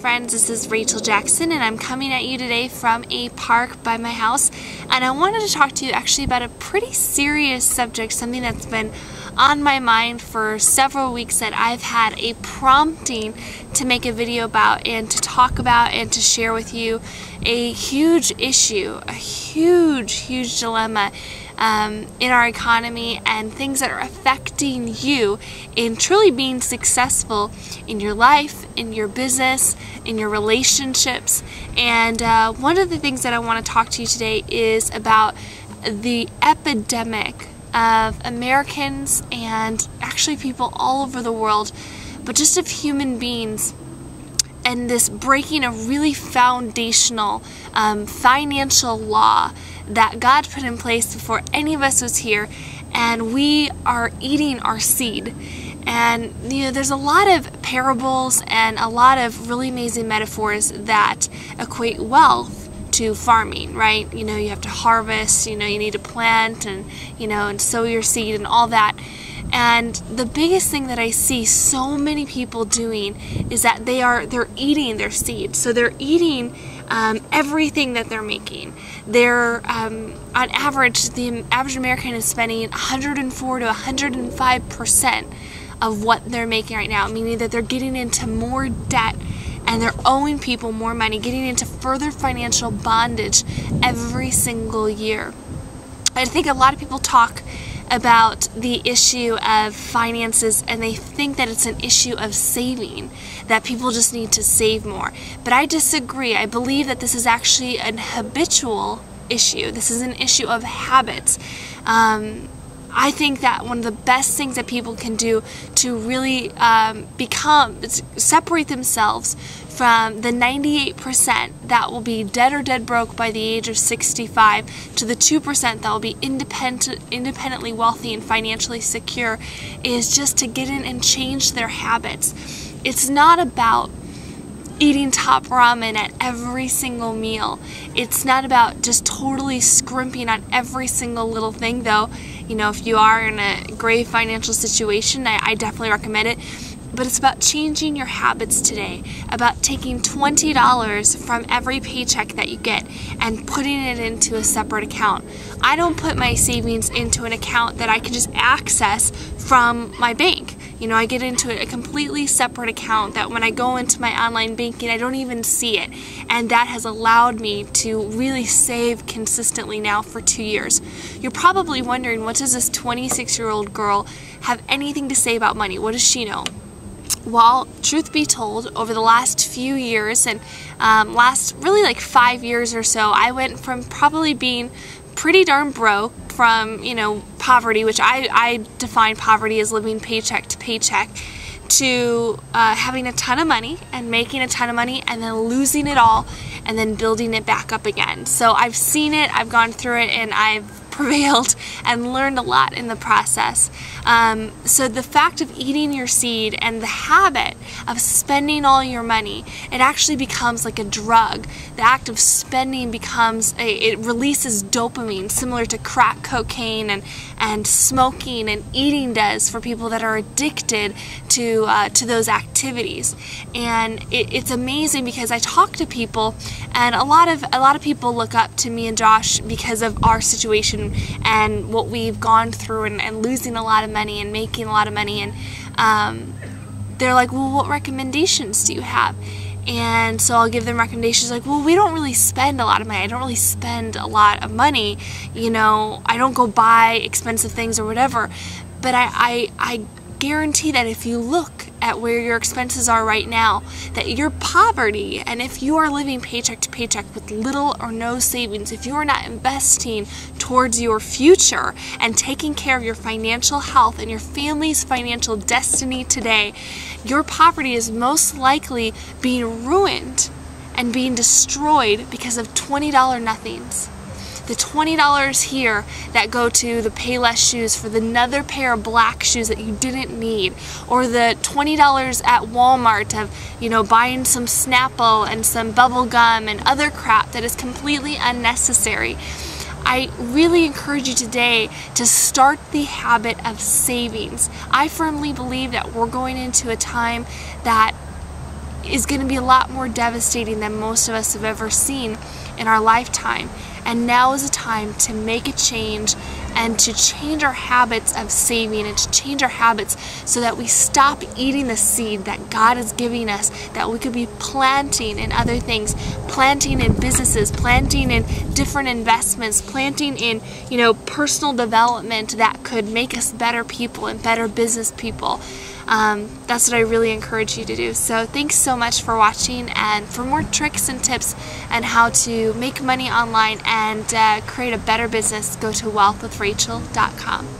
friends, this is Rachel Jackson and I'm coming at you today from a park by my house, and I wanted to talk to you actually about a pretty serious subject, something that's been on my mind for several weeks that I've had a prompting to make a video about and to talk about and to share with you. A huge issue, a huge dilemma in our economy, and things that are affecting you in truly being successful in your life, in your business, in your relationships. And one of the things that I want to talk to you today is about the epidemic of Americans and actually people all over the world, but just of human beings, and this breaking a really foundational financial law that God put in place before any of us was here, and we are eating our seed. And there's a lot of parables and a lot of really amazing metaphors that equate wealth to farming, right? You have to harvest, you need to plant and and sow your seed and all that. And the biggest thing that I see so many people doing is that they're eating their seed. So they're eating everything that they're making. They're on average, the average American is spending 104 to 105% of what they're making right now, meaning that they're getting into more debt and they're owing people more money, getting into further financial bondage every single year. I think a lot of people talk about the issue of finances and they think that it's an issue of saving, that people just need to save more. But I disagree. I believe that this is actually an habitual issue. This is an issue of habits. I think that one of the best things that people can do to really separate themselves from the 98% that will be dead or dead broke by the age of 65 to the 2% that will be independently wealthy and financially secure is just to get in and change their habits. It's not about eating top ramen at every single meal. It's not about just totally scrimping on every single little thing, though. If you are in a grave financial situation, I definitely recommend it. But it's about changing your habits today, about taking $20 from every paycheck that you get and putting it into a separate account. I don't put my savings into an account that I can just access from my bank. I get into a completely separate account that when I go into my online banking, I don't even see it. And that has allowed me to really save consistently now for 2 years. You're probably wondering, what does this 26-year-old girl have anything to say about money? What does she know? Well, truth be told, over the last few years and last really like 5 years or so, I went from probably being pretty darn broke from, poverty, which I define poverty as living paycheck to paycheck, to having a ton of money and making a ton of money and then losing it all and then building it back up again. So I've seen it, I've gone through it, and I've prevailed and learned a lot in the process. So the fact of eating your seed and the habit of spending all your money, it actually becomes like a drug. The act of spending becomes, it releases dopamine, similar to crack cocaine and smoking and eating does for people that are addicted to those activities. And it's amazing because I talk to people, and a lot of people look up to me and Josh because of our situation and what we've gone through and losing a lot of money and making a lot of money, and they're like, well, what recommendations do you have? And so I'll give them recommendations like, well, we don't really spend a lot of money. I don't really spend a lot of money. I don't go buy expensive things or whatever. But I guarantee that if you look at where your expenses are right now, that your poverty, and if you are living paycheck to paycheck with little or no savings, if you are not investing towards your future and taking care of your financial health and your family's financial destiny today, your poverty is most likely being ruined and being destroyed because of $20 nothings. The $20 here that go to the Payless shoes for another pair of black shoes that you didn't need, or the $20 at Walmart of buying some Snapple and some bubble gum and other crap that is completely unnecessary. I really encourage you today to start the habit of savings. I firmly believe that we're going into a time that is going to be a lot more devastating than most of us have ever seen in our lifetime. And now is a time to make a change and to change our habits of saving and to change our habits so that we stop eating the seed that God is giving us, that we could be planting in other things, planting in businesses, planting in different investments, planting in, personal development that could make us better people and better business people. That's what I really encourage you to do. So thanks so much for watching, and for more tricks and tips on how to make money online and create a better business, go to wealthwithrachel.com.